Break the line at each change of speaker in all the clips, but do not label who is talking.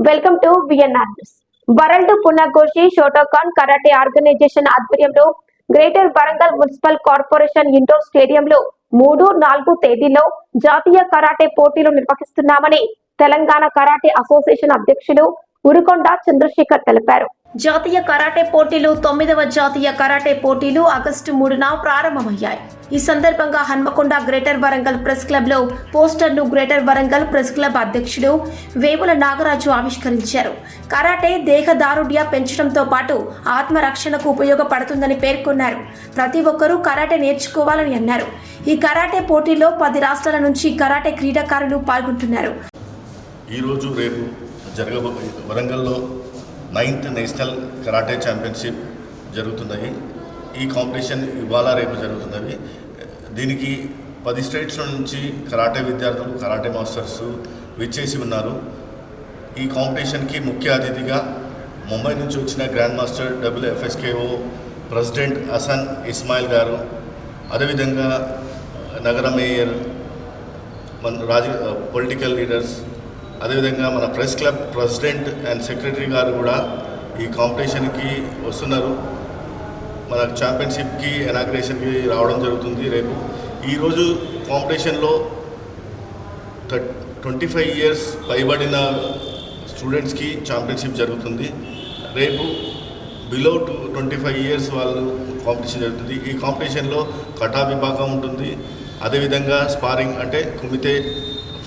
Welcome to VNR news. World పునఃఘోషి Shotokan karate organization ఆధ్వర్యంలో greater Warangal municipal corporation indoor స్టేడియంలో 3, 4 తేదీల్లో జాతీయ కరాటే పోటీలు నిర్వహిస్తున్నామని తెలంగాణ కరాటే అసోసియేషన్ అధ్యక్షులు ఉరుకొండ చంద్రశేఖర్ తెలిపారు. జాతీయ కరాటే పోటీలు 9వ జాతీయ కరాటే పోటీలు ఆగస్టు 3న ప్రారంభమయ్యాయి. ఈ సందర్భంగా Hanamkonda greater Warangal press club లో పోస్టర్ను గ్రేటర్ వరంగల్ ప్రెస్ క్లబ్ అధ్యక్షుడు వేముల నాగరాజు ఆవిష్కరించారు. కరాటే దేహదారుఢ్య పెంచడంతో పాటు ఆత్మరక్షణకు ఉపయోగపడుతుందని పేర్కొన్నారు. ప్రతి ఒక్కరూ కరాటే నేర్చుకోవాలని అన్నారు. ఈ కరాటే పోటీలో 10 రాష్ట్రాల నుంచి కరాటే క్రీడాకారులు పాల్గొంటున్నారు.
ఈరోజు రేపు జరగబోయే వరంగల్లో 9th నేషనల్ కరాటే ఛాంపియన్షిప్ జరుగుతున్నాయి. ఈ కాంపిటీషన్ ఇవాళ రేపు జరుగుతున్నవి. దీనికి 10 స్టేట్స్ నుంచి కరాటే విద్యార్థులు, కరాటే మాస్టర్స్ విచ్చేసి ఉన్నారు. ఈ కాంపిటీషన్కి ముఖ్య అతిథిగా ముంబై నుంచి వచ్చిన grand master WFSKO president Hasan Ismail గారు, అదేవిధంగా నగర మేయర్, మన పొలిటికల్ లీడర్స్, అదేవిధంగా మన press club president and secretary గారు కూడా ఈ కాంపిటీషన్కి వస్తున్నారు. మన ఛాంపియన్షిప్కి ఇనాగ్రేషన్కి రావడం జరుగుతుంది రేపు. ఈరోజు కాంపిటీషన్లో 25 ఇయర్స్ పైబడిన స్టూడెంట్స్కి ఛాంపియన్షిప్ జరుగుతుంది. రేపు బిలో 25 ఇయర్స్ వాళ్ళు కాంపిటీషన్ జరుగుతుంది. ఈ కాంపిటీషన్లో కటా విభాగం ఉంటుంది. అదేవిధంగా స్పారింగ్ అంటే కుమితే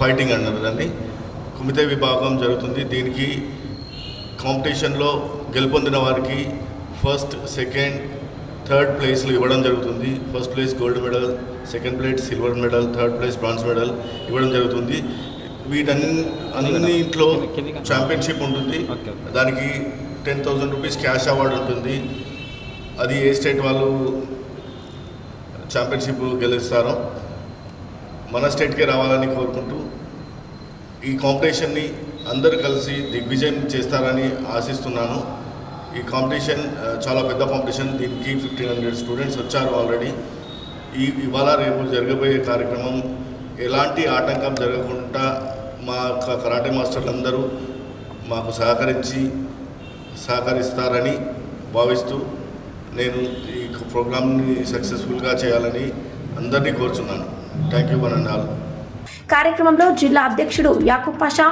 ఫైటింగ్ అన్నారు దాన్ని, కుమితే విభాగం జరుగుతుంది. దీనికి కాంపిటీషన్లో గెలుపొందిన వారికి ఫస్ట్, సెకండ్, థర్డ్ ప్లేస్లు ఇవ్వడం జరుగుతుంది. First place gold medal, second place silver medal, third place bronze medal ఇవ్వడం జరుగుతుంది. అన్నింటిలో ఛాంపియన్షిప్ ఉంటుంది. దానికి 10,000 రూపీస్ క్యాష్ అవార్డు ఉంటుంది. అది ఏ స్టేట్ వాళ్ళు ఛాంపియన్షిప్ గెలుస్తారో మన స్టేట్కే రావాలని కోరుకుంటూ ఈ కాంపిటీషన్ని అందరూ కలిసి దిగ్విజయం చేస్తారని ఆశిస్తున్నాను. ఈ కాంపిటీషన్ చాలా పెద్ద కాంపిటీషన్. దీనికి 1,500 స్టూడెంట్స్ వచ్చారు ఆల్రెడీ. ఇవాళ రేపు జరగబోయే కార్యక్రమం ఎలాంటి ఆటంకం జరగకుండా మా కరాటే మాస్టర్లు అందరూ మాకు సహకరిస్తారని భావిస్తూ నేను ఈ ప్రోగ్రామ్ని సక్సెస్ఫుల్గా చేయాలని అందరినీ కోరుచున్నాను. Thank you one and all.
కార్యక్రమంలో జిల్లా అధ్యక్షుడు యాకూబ్ పాషా,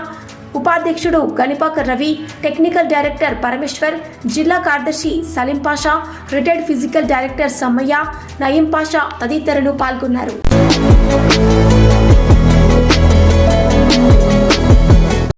ఉపాధ్యక్షుడు గణిపాక రవి, టెక్నికల్ డైరెక్టర్ పరమేశ్వర్, జిల్లా కార్యదర్శి Saleem Pasha, retired physical director Sammaiah, Nayeem Pasha తదితరులు పాల్గొన్నారు.